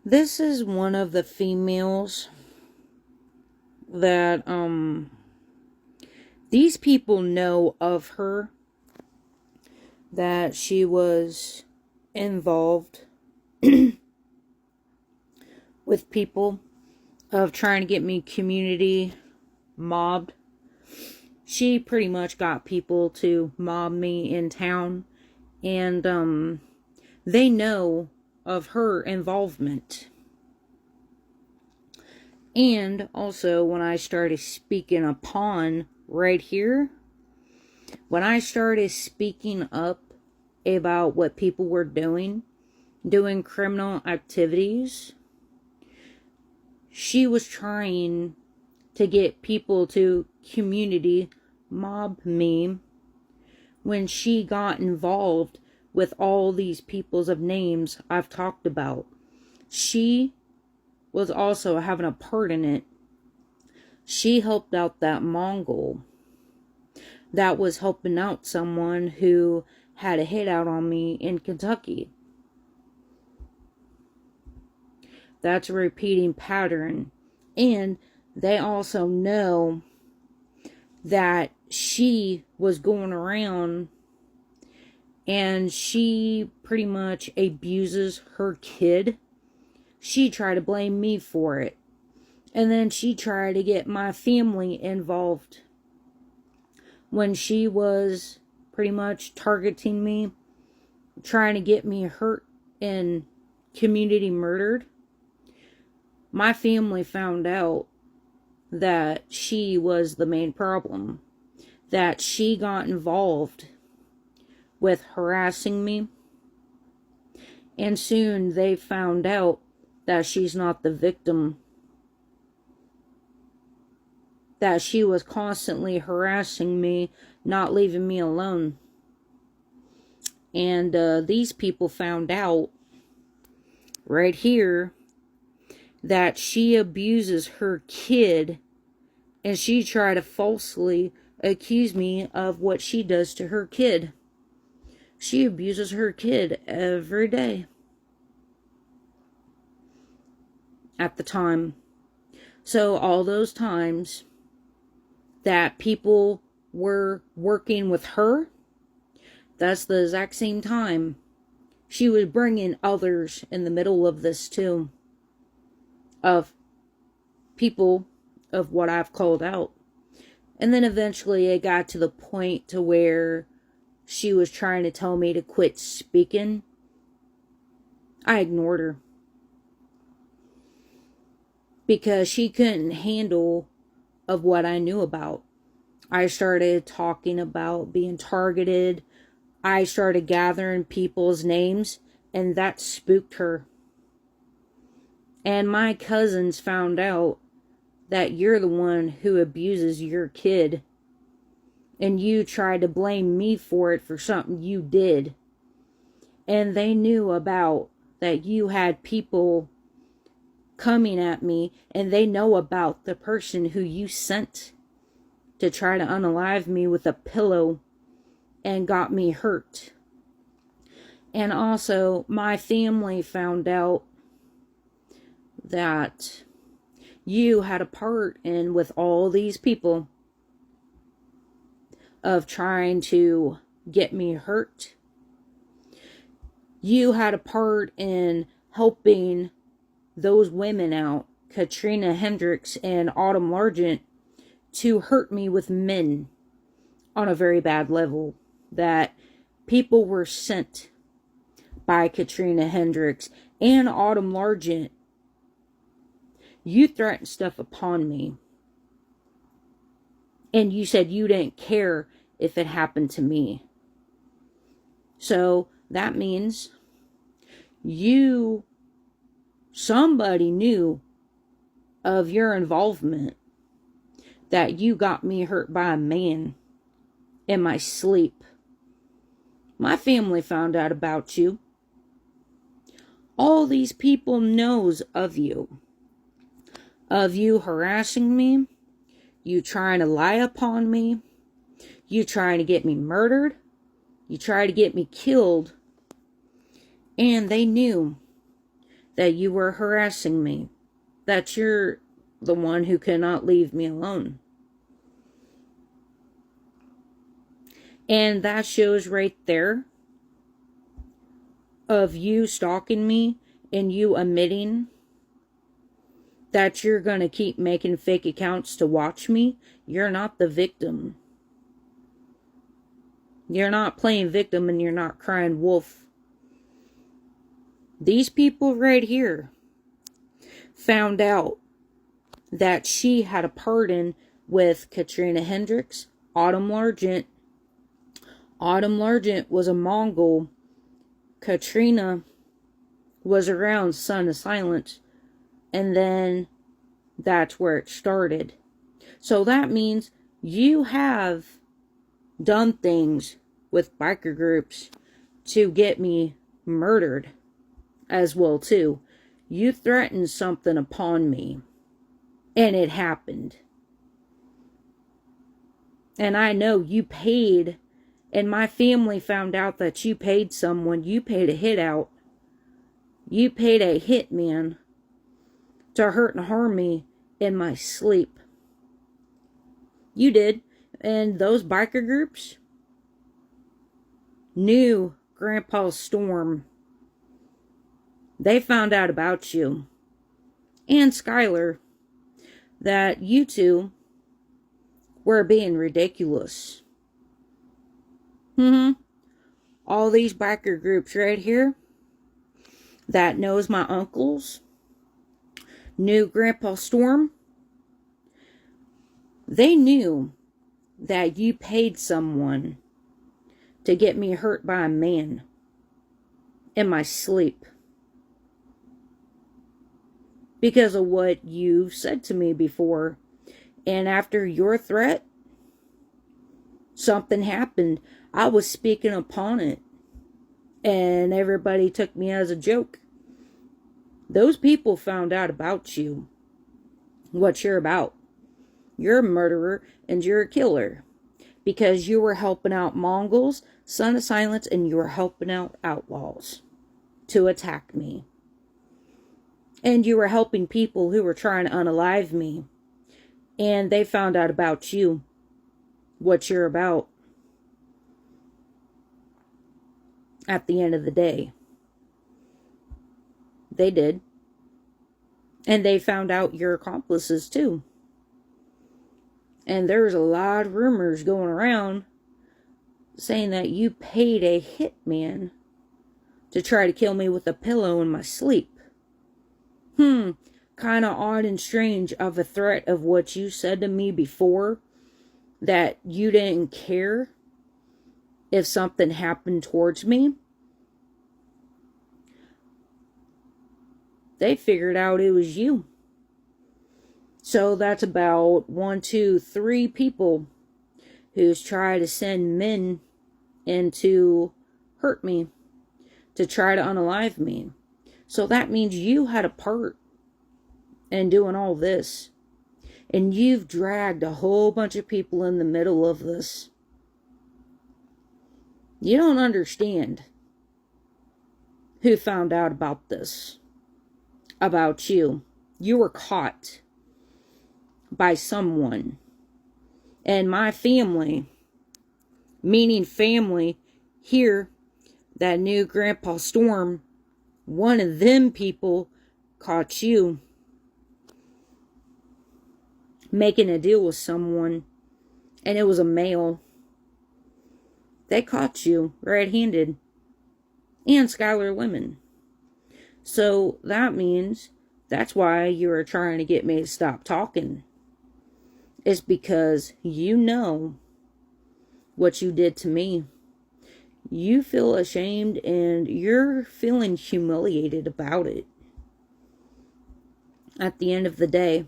This is one of the females that, these people know of her, that she was involved with people of trying to get me community mobbed. She pretty much got people to mob me in town, and they know of her involvement. And also, when I started speaking upon right here, when I started speaking up about what people were doing criminal activities, she was trying to get people to community mob me when she got involved with all these peoples of names I've talked about. She was also having a part in it. She helped out that Mongol that was helping out someone who had a hit out on me in Kentucky. That's a repeating pattern. And they also know that she was going around and she pretty much abuses her kid. She tried to blame me for it. And then she tried to get my family involved when she was pretty much targeting me, trying to get me hurt and community murdered. My family found out that she was the main problem, that she got involved with harassing me, and soon they found out that she's not the victim, that she was constantly harassing me, not leaving me alone. And these people found out right here that she abuses her kid, and she tried to falsely accuse me of what she does to her kid. She abuses her kid every day at the time. So all those times that people were working with her, that's the exact same time she was bringing others in the middle of this too, of people of what I've called out. And then eventually it got to the point to where she was trying to tell me to quit speaking. I ignored her because she couldn't handle of what I knew about. I started talking about being targeted. I started gathering people's names, and that spooked her. And my cousins found out that you're the one who abuses your kid, and you tried to blame me for it for something you did. And they knew about that you had people coming at me, and they know about the person who you sent to try to unalive me with a pillow and got me hurt. And also, my family found out that you had a part in with all these people of trying to get me hurt. You had a part in helping those women out, Katrina Hendricks and Autumn Largent, to hurt me with men on a very bad level. That people were sent by Katrina Hendricks and Autumn Largent. You threatened stuff upon me. And you said you didn't care if it happened to me. So that means somebody knew of your involvement, that you got me hurt by a man in my sleep. My family found out about you. All these people knows of you harassing me, you trying to lie upon me, you trying to get me murdered, you try to get me killed, And they knew that you were harassing me, that you're the one who cannot leave me alone. And that shows right there of you stalking me and you admitting that you're going to keep making fake accounts to watch me. You're not the victim. You're not playing victim and you're not crying wolf. These people right here found out that she had a pardon with Katrina Hendricks, Autumn Largent. Autumn Largent was a Mongol. Katrina was around Son of Silence. And then that's where it started. So that means you have done things with biker groups to get me murdered as well too. You threatened something upon me. And it happened. And I know you paid, and my family found out that you paid someone. You paid a hit out. You paid a hitman to hurt and harm me in my sleep. You did. And those biker groups knew Grandpa Storm. They found out about you. And Skylar. That you two were being ridiculous. All these biker groups right here that knows my uncles, knew Grandpa Storm, they knew that you paid someone to get me hurt by a man in my sleep. Because of what you said to me before. And after your threat, something happened. I was speaking upon it. And everybody took me as a joke. Those people found out about you. What you're about. You're a murderer and you're a killer. Because you were helping out Mongols, Son of Silence, and you were helping out outlaws to attack me. And you were helping people who were trying to unalive me. And they found out about you. What you're about. At the end of the day. They did. And they found out your accomplices too. And there's a lot of rumors going around saying that you paid a hitman to try to kill me with a pillow in my sleep. Kind of odd and strange of a threat of what you said to me before. That you didn't care if something happened towards me. They figured out it was you. So that's about 1, 2, 3 people who's tried to send men in to hurt me. To try to unalive me. So that means you had a part in doing all this. And you've dragged a whole bunch of people in the middle of this. You don't understand who found out about this. About you. You were caught by someone. And my family, meaning family here that knew Grandpa Storm, one of them people caught you making a deal with someone, and it was a male. They caught you red-handed, and Skylar Lemon. So that means that's why you were trying to get me to stop talking. It's because you know what you did to me. You feel ashamed and you're feeling humiliated about it. At the end of the day.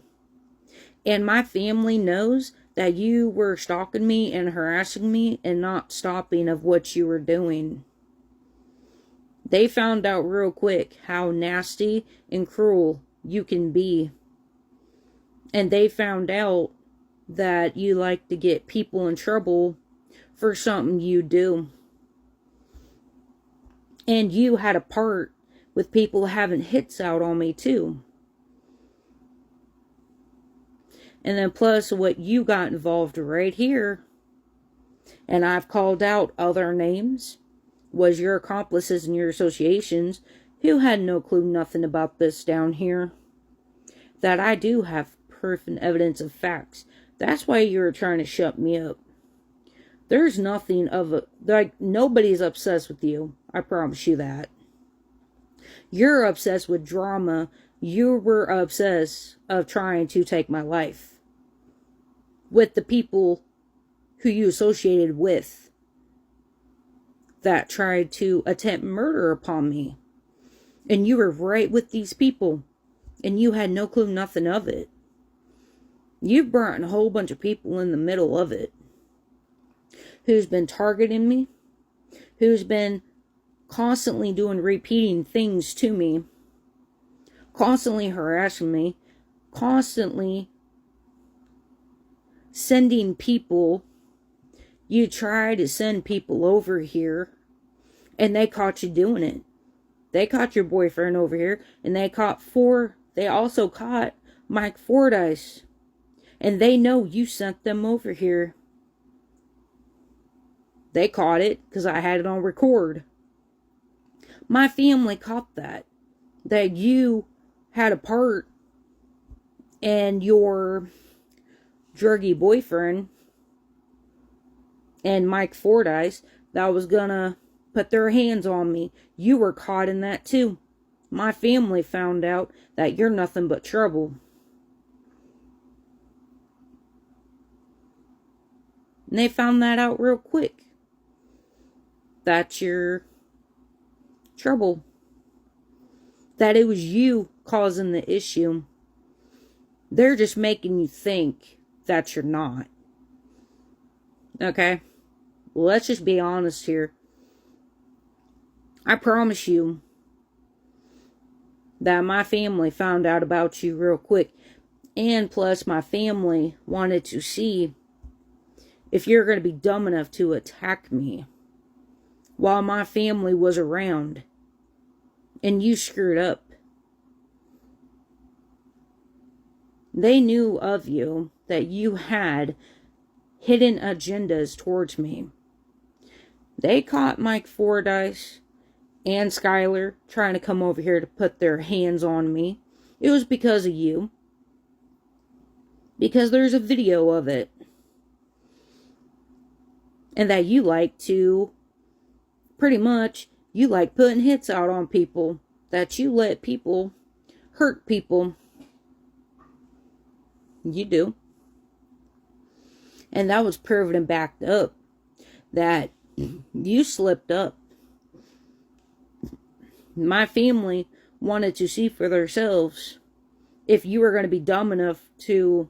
And my family knows that you were stalking me and harassing me and not stopping of what you were doing. They found out real quick how nasty and cruel you can be. And they found out that you like to get people in trouble for something you do. And you had a part with people having hits out on me too. And then plus what you got involved right here, and I've called out other names, was your accomplices and your associations who had no clue nothing about this down here. That I do have proof and evidence of facts. That's why you were trying to shut me up. There's nothing of a, like, nobody's obsessed with you. I promise you that. You're obsessed with drama. You were obsessed of trying to take my life. With the people who you associated with that tried to attempt murder upon me. And you were right with these people. And you had no clue nothing of it. You've brought a whole bunch of people in the middle of it. Who's been targeting me. Who's been constantly doing repeating things to me. Constantly harassing me. Constantly sending people. You try to send people over here. And they caught you doing it. They caught your boyfriend over here. And they also caught Mike Fordice. And they know you sent them over here. They caught it because I had it on record. My family caught that. That you had a part in your druggy boyfriend and Mike Fordice that was gonna put their hands on me. You were caught in that too. My family found out that you're nothing but trouble. And they found that out real quick. That you're trouble. That it was you causing the issue. They're just making you think that you're not. Okay? Let's just be honest here. I promise you that my family found out about you real quick. And plus my family wanted to see if you're going to be dumb enough to attack me while my family was around and you screwed up. They knew of you that you had hidden agendas towards me. They caught Mike Fordice and Skylar trying to come over here to put their hands on me. It was because of you. Because there's a video of it. And that you like to, pretty much, you like putting hits out on people. That you let people hurt people. You do. And that was proven and backed up. That you slipped up. My family wanted to see for themselves if you were going to be dumb enough to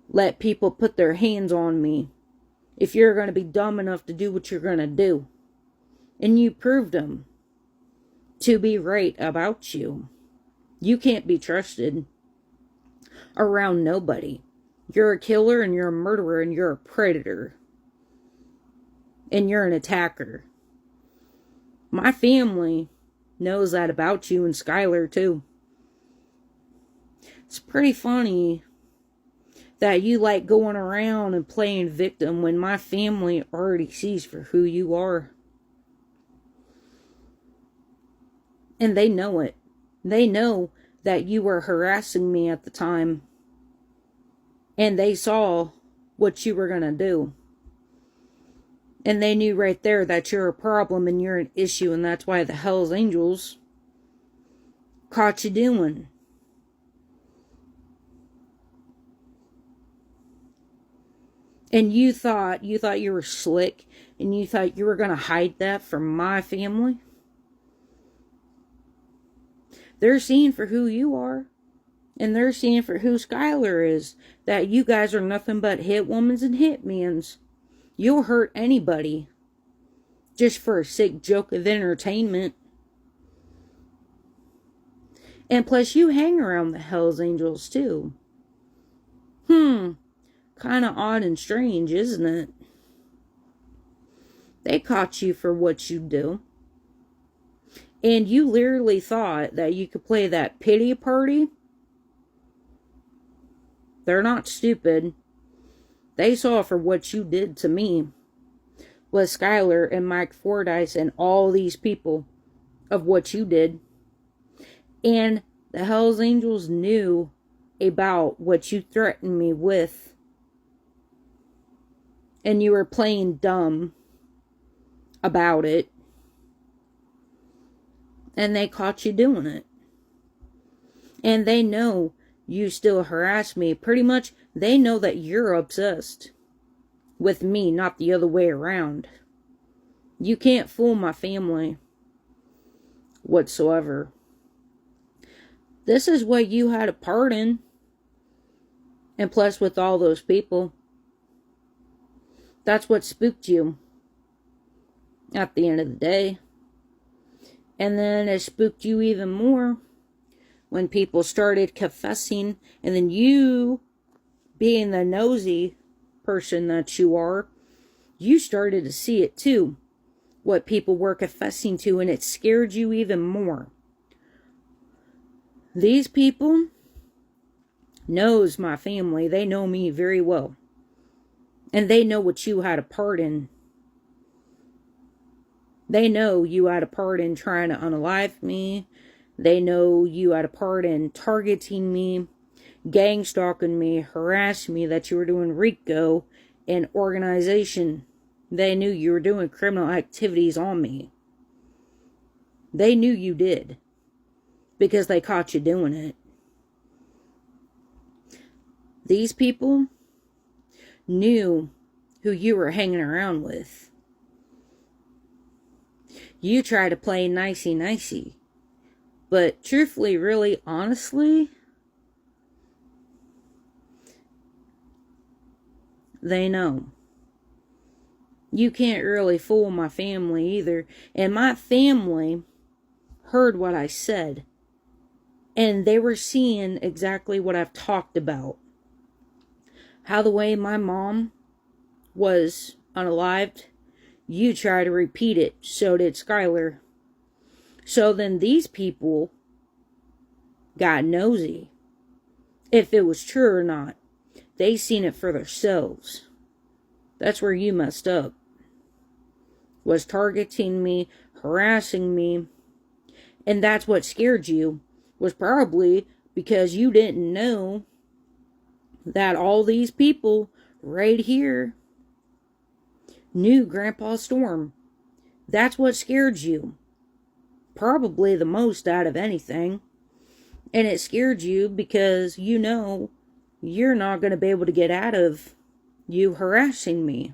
let people put their hands on me. If you're going to be dumb enough to do what you're going to do. And you proved them to be right about you. You can't be trusted around nobody. You're a killer and you're a murderer and you're a predator. And you're an attacker. My family knows that about you and Skylar too. It's pretty funny that you like going around and playing victim when my family already sees for who you are. And they know it. They know that you were harassing me at the time. And they saw what you were going to do. And they knew right there that you're a problem and you're an issue. And that's why the Hells Angels caught you doing. And you thought you were slick. And you thought you were going to hide that from my family. They're seeing for who you are. And they're seeing for who Skylar is. That you guys are nothing but hit womans and hitmans. You'll hurt anybody. Just for a sick joke of entertainment. And plus you hang around the Hells Angels too. Kind of odd and strange, isn't it? They caught you for what you do. And you literally thought that you could play that pity party. They're not stupid. They saw for what you did to me with Skylar and Mike Fordice and all these people of what you did. And the Hells Angels knew about what you threatened me with. And you were playing dumb about it. And they caught you doing it. And they know you still harass me. Pretty much, they know that you're obsessed with me, not the other way around. You can't fool my family whatsoever. This is what you had a part in. And plus with all those people. That's what spooked you at the end of the day. And then it spooked you even more when people started confessing. And then you, being the nosy person that you are, you started to see it too. What people were confessing to. And it scared you even more. These people knows my family. They know me very well. And they know what you had a part in. They know you had a part in trying to unalive me. They know you had a part in targeting me, gang stalking me, harassing me, that you were doing RICO and organization. They knew you were doing criminal activities on me. They knew you did. Because they caught you doing it. These people knew who you were hanging around with. You try to play nicey-nicey. But truthfully, really, honestly, they know. You can't really fool my family either. And my family heard what I said. And they were seeing exactly what I've talked about. How the way my mom was unalived, you try to repeat it. So did Skylar. So then these people got nosy. If it was true or not. They seen it for themselves. That's where you messed up. Was targeting me, harassing me. And that's what scared you. Was probably because you didn't know that all these people right here knew Grandpa Storm. That's what scared you. Probably the most out of anything. And it scared you because you know you're not going to be able to get out of you harassing me.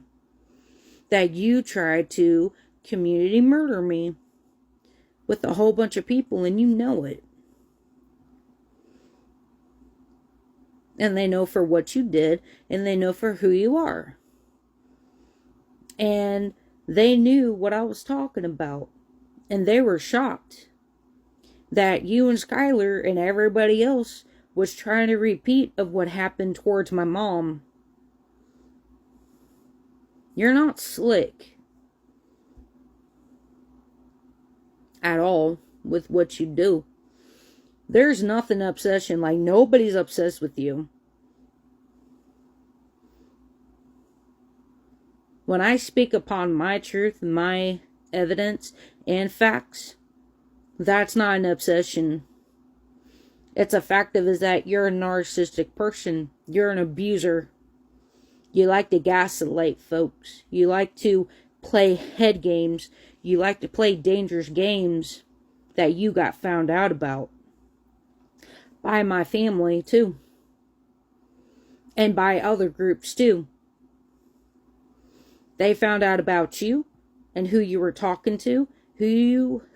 That you tried to community murder me with a whole bunch of people and you know it. And they know for what you did. And they know for who you are. And they knew what I was talking about. And they were shocked. That you and Skylar and everybody else was trying to repeat of what happened towards my mom. You're not slick. At all. With what you do. There's nothing obsession. Like nobody's obsessed with you. When I speak upon my truth, my evidence, and facts, that's not an obsession. It's a fact of is that you're a narcissistic person. You're an abuser. You like to gaslight folks. You like to play head games. You like to play dangerous games that you got found out about. By my family, too. And by other groups, too. They found out about you and who you were talking to, who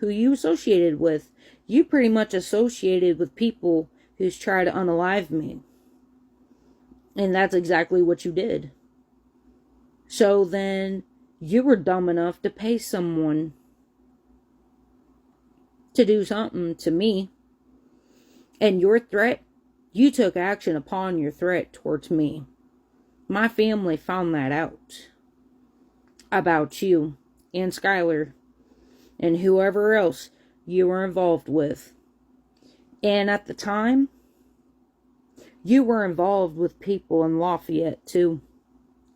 you associated with. You pretty much associated with people who's tried to unalive me. And that's exactly what you did. So then you were dumb enough to pay someone to do something to me. And your threat, you took action upon your threat towards me. My family found that out. About you and Skylar and whoever else you were involved with. And at the time, you were involved with people in Lafayette too,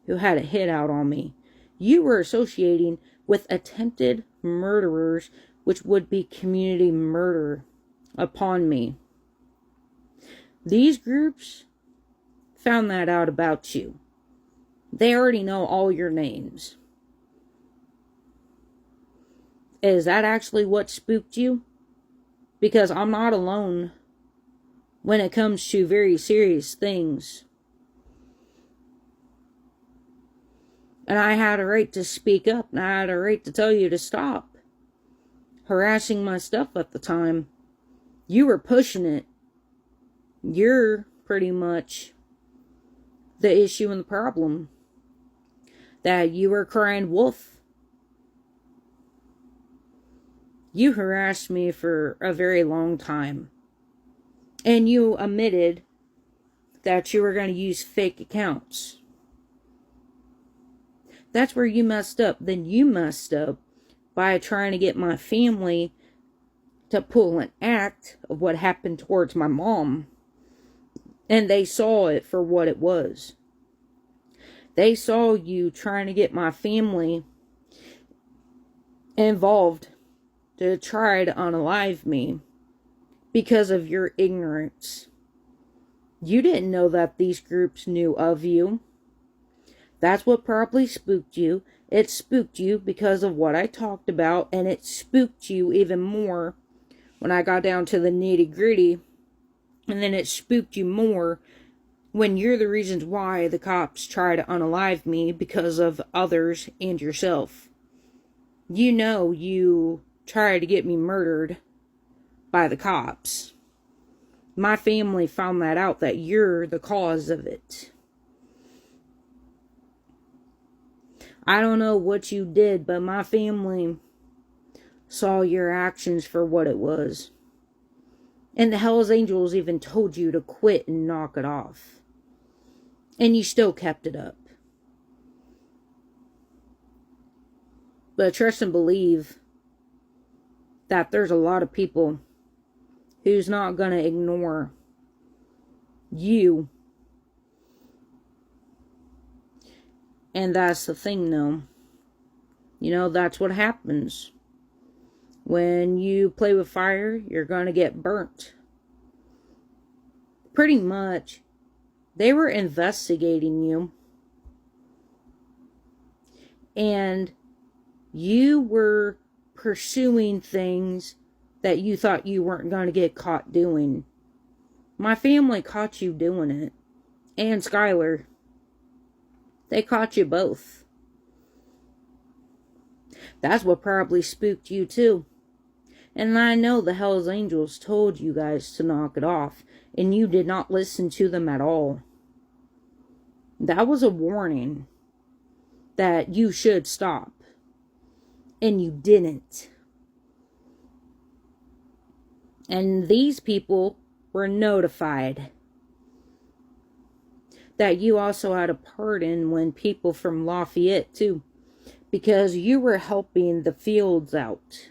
who had a hit out on me. You were associating with attempted murderers, which would be community murder upon me. These groups found that out about you. They already know all your names. Is that actually what spooked you? Because I'm not alone when it comes to very serious things. And I had a right to speak up, and I had a right to tell you to stop harassing my stuff at the time. You were pushing it. You're pretty much the issue and the problem. That you were crying wolf. You harassed me for a very long time. And you admitted that you were going to use fake accounts. That's where you messed up. Then you messed up by trying to get my family to pull an act of what happened towards my mom. And they saw it for what it was. They saw you trying to get my family involved to try to unalive me because of your ignorance. You didn't know that these groups knew of you. That's what probably spooked you. It spooked you because of what I talked about, and it spooked you even more when I got down to the nitty-gritty. And then it spooked you more when you're the reasons why the cops try to unalive me because of others and yourself. You know you tried to get me murdered by the cops. My family found that out, that you're the cause of it. I don't know what you did, but my family saw your actions for what it was. And the Hells Angels even told you to quit and knock it off. And you still kept it up. But trust and believe that there's a lot of people who's not going to ignore you. And that's the thing, though. You know, that's what happens. When you play with fire, you're going to get burnt. Pretty much, they were investigating you. And you were pursuing things that you thought you weren't going to get caught doing. My family caught you doing it. And Skylar. They caught you both. That's what probably spooked you too. And I know the Hells Angels told you guys to knock it off, and you did not listen to them at all. That was a warning that you should stop. And you didn't. And these people were notified that you also had a part in when people from Lafayette too, because you were helping the fields out.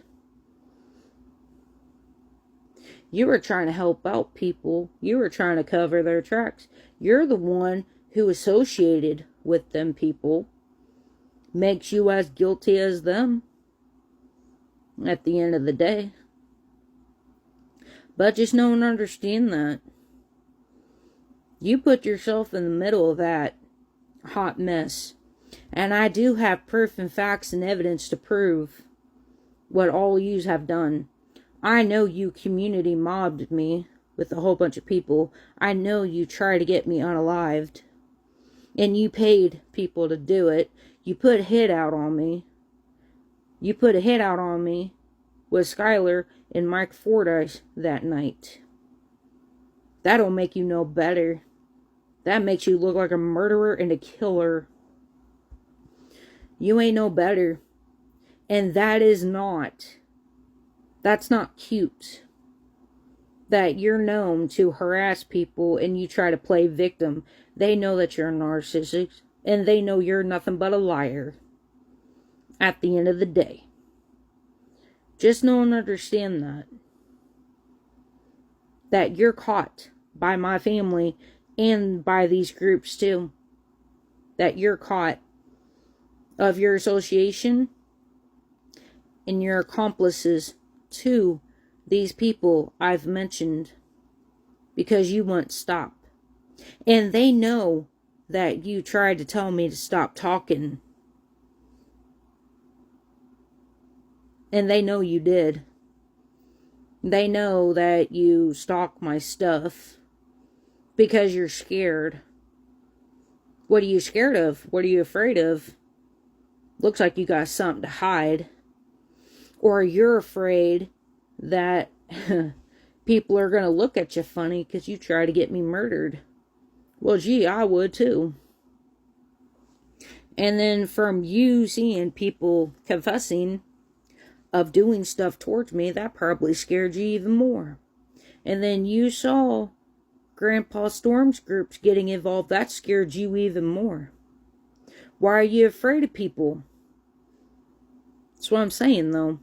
You were trying to help out people. You were trying to cover their tracks. You're the one who associated with them people. Makes you as guilty as them at the end of the day. But just know and understand that you put yourself in the middle of that hot mess. And I do have proof and facts and evidence to prove what all yous have done. I know you community mobbed me with a whole bunch of people. I know you tried to get me unalived. And you paid people to do it. You put a hit out on me. You put a hit out on me with Skylar and Mike Fordice that night. That'll make you know better. That makes you look like a murderer and a killer. You ain't no better. And that's not cute. That you're known to harass people and you try to play victim. They know that you're a narcissist. And they know you're nothing but a liar. At the end of the day. Just know and understand that you're caught by my family and by these groups too. That you're caught of your association and your accomplices to these people I've mentioned, because you won't stop. And they know that you tried to tell me to stop talking. And they know you did. They know that you stalk my stuff because you're scared. What are you scared of? What are you afraid of? Looks like you got something to hide. Or you're afraid that people are going to look at you funny because you try to get me murdered. Well, gee, I would too. And then from you seeing people confessing of doing stuff towards me, that probably scared you even more. And then you saw Grandpa Storm's groups getting involved, that scared you even more. Why are you afraid of people? That's what I'm saying, though.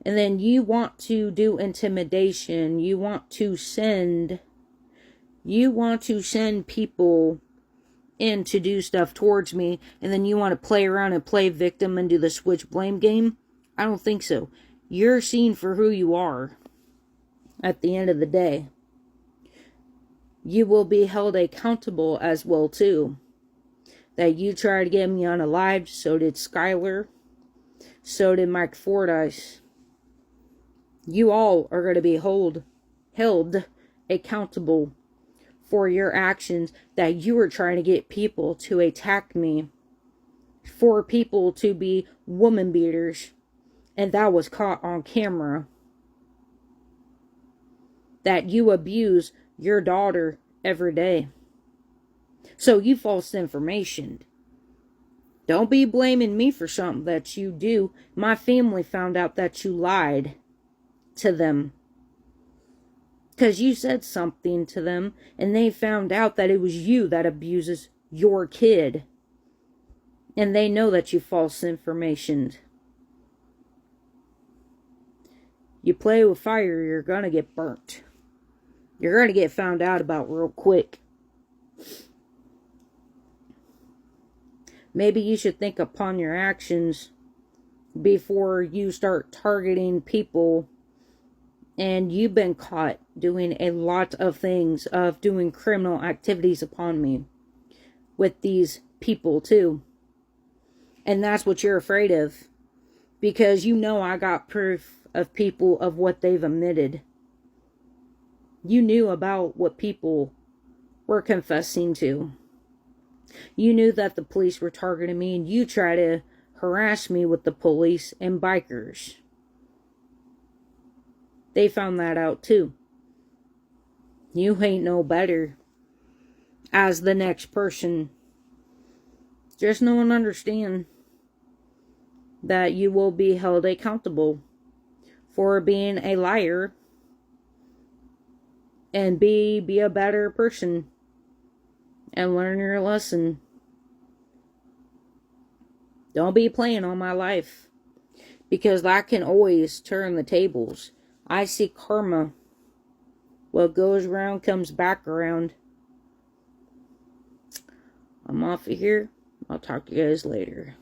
And then you want to do intimidation. You want to send people in to do stuff towards me. And then you want to play around and play victim and do the switch blame game. I don't think so. You're seen for who you are at the end of the day. You will be held accountable as well, too. That you tried to get me unalived, so did Skylar. So did Mike Fordice. You all are going to be held accountable for your actions, that you were trying to get people to attack me. For people to be woman beaters. And that was caught on camera. That you abuse your daughter every day. So you false information. Don't be blaming me for something that you do. My family found out that you lied to them. Because you said something to them, and they found out that it was you that abuses your kid. And they know that you false information. You play with fire, you're going to get burnt. You're going to get found out about real quick. Maybe you should think upon your actions before you start targeting people. And you've been caught doing a lot of things, of doing criminal activities upon me with these people too. And that's what you're afraid of. Because you know I got proof of people of what they've admitted. You knew about what people were confessing to. You knew that the police were targeting me, and you try to harass me with the police and bikers. They found that out too. You ain't no better as the next person. Just know and understand that you will be held accountable for being a liar. And be a better person. And learn your lesson. Don't be playing on my life. Because that can always turn the tables. I see karma. What goes around comes back around. I'm off of here. I'll talk to you guys later.